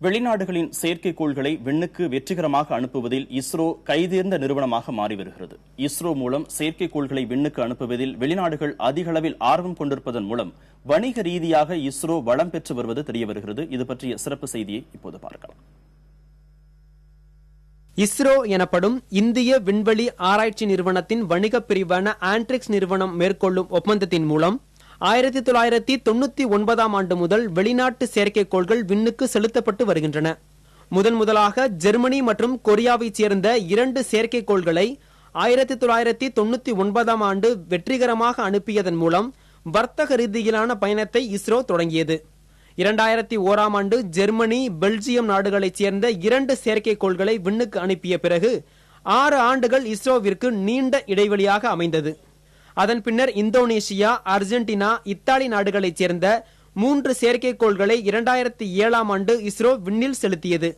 வெளிநாடுகளின் செயற்கைக்கோள்களை விண்ணுக்கு வெற்றிகரமாக அனுப்புவதில் இஸ்ரோ கைதேர்ந்த நிறுவனமாக மாறி வருகிறது. இஸ்ரோ மூலம் செயற்கைக்கோள்களை விண்ணுக்கு அனுப்புவதில் வெளிநாடுகள் அதிக அளவில் ஆர்வம் கொண்டிருப்பதன் மூலம் வணிக ரீதியாக இஸ்ரோ வளம் பெற்று வருவது தெரியவருகிறது. இது பற்றிய சிறப்பு செய்தியை இப்போது பார்க்கலாம். இஸ்ரோ எனப்படும் இந்திய விண்வெளி ஆராய்ச்சி நிறுவனத்தின் வணிக பிரிவான ஆண்ட்ரிக்ஸ் நிறுவனம் மேற்கொள்ளும் ஒப்பந்தத்தின் மூலம் 1999 ஆண்டு முதல் வெளிநாட்டு செயற்கைக்கோள்கள் விண்ணுக்கு செலுத்தப்பட்டு வருகின்றன. முதலாக ஜெர்மனி மற்றும் கொரியாவைச் சேர்ந்த 2 செயற்கைக்கோள்களை 1999 ஆண்டு வெற்றிகரமாக அனுப்பியதன் மூலம் வர்த்தக ரீதியிலான பயணத்தை இஸ்ரோ தொடங்கியது. 2001 ஆண்டு ஜெர்மனி, பெல்ஜியம் நாடுகளைச் சேர்ந்த 2 செயற்கைக்கோள்களை விண்ணுக்கு அனுப்பிய பிறகு 6 ஆண்டுகள் இஸ்ரோவிற்கு நீண்ட இடைவெளியாக அமைந்தது. அதன் பின்னர் இந்தோனேஷியா, அர்ஜென்டினா, இத்தாலி நாடுகளைச் சேர்ந்த 3 செயற்கைக்கோள்களை 2007 ஆண்டு இஸ்ரோ விண்ணில் செலுத்தியது.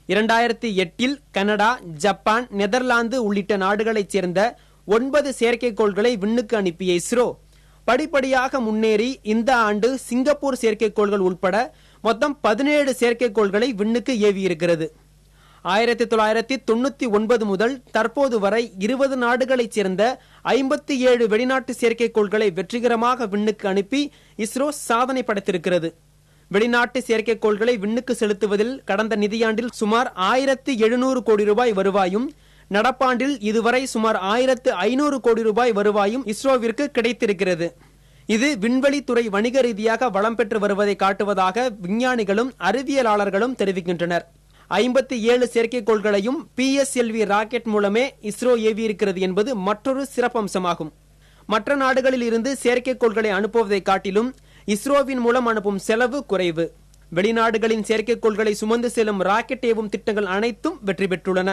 2008 கனடா, ஜப்பான், நெதர்லாந்து உள்ளிட்ட நாடுகளைச் சேர்ந்த 9 செயற்கைக்கோள்களை விண்ணுக்கு அனுப்பிய இஸ்ரோ படிப்படியாக முன்னேறி இந்த ஆண்டு சிங்கப்பூர் செயற்கைக்கோள்கள் உட்பட மொத்தம் 17 செயற்கைக்கோள்களை விண்ணுக்கு ஏவியிருக்கிறது. 1999 முதல் தற்போது வரை 20 நாடுகளைச் சேர்ந்த 57 வெளிநாட்டு செயற்கைக்கோள்களை வெற்றிகரமாக விண்ணுக்கு அனுப்பி இஸ்ரோ சாதனை படைத்திருக்கிறது. வெளிநாட்டு செயற்கைக்கோள்களை விண்ணுக்கு செலுத்துவதில் கடந்த நிதியாண்டில் சுமார் 1700 கோடி ரூபாய் வருவாயும், நடப்பாண்டில் இதுவரை சுமார் 1500 கோடி ரூபாய் வருவாயும் இஸ்ரோவிற்கு கிடைத்திருக்கிறது. இது விண்வெளித்துறை வணிக ரீதியாக வளம் பெற்று வருவதை காட்டுவதாக விஞ்ஞானிகளும் அறிவியலாளர்களும் தெரிவிக்கின்றனர். 57 செயற்கைக்கோள்களையும் PSLV ராக்கெட் மூலமே இஸ்ரோ ஏவியிருக்கிறது என்பது மற்றொரு சிறப்பம்சமாகும். மற்ற நாடுகளில் இருந்து செயற்கைக்கோள்களை அனுப்புவதை காட்டிலும் இஸ்ரோவின் மூலம் அனுப்பும் செலவு குறைவு. வெளிநாடுகளின் செயற்கைக்கோள்களை சுமந்து செல்லும் ராக்கெட் ஏவும் திட்டங்கள் அனைத்தும் வெற்றி பெற்றுள்ளன.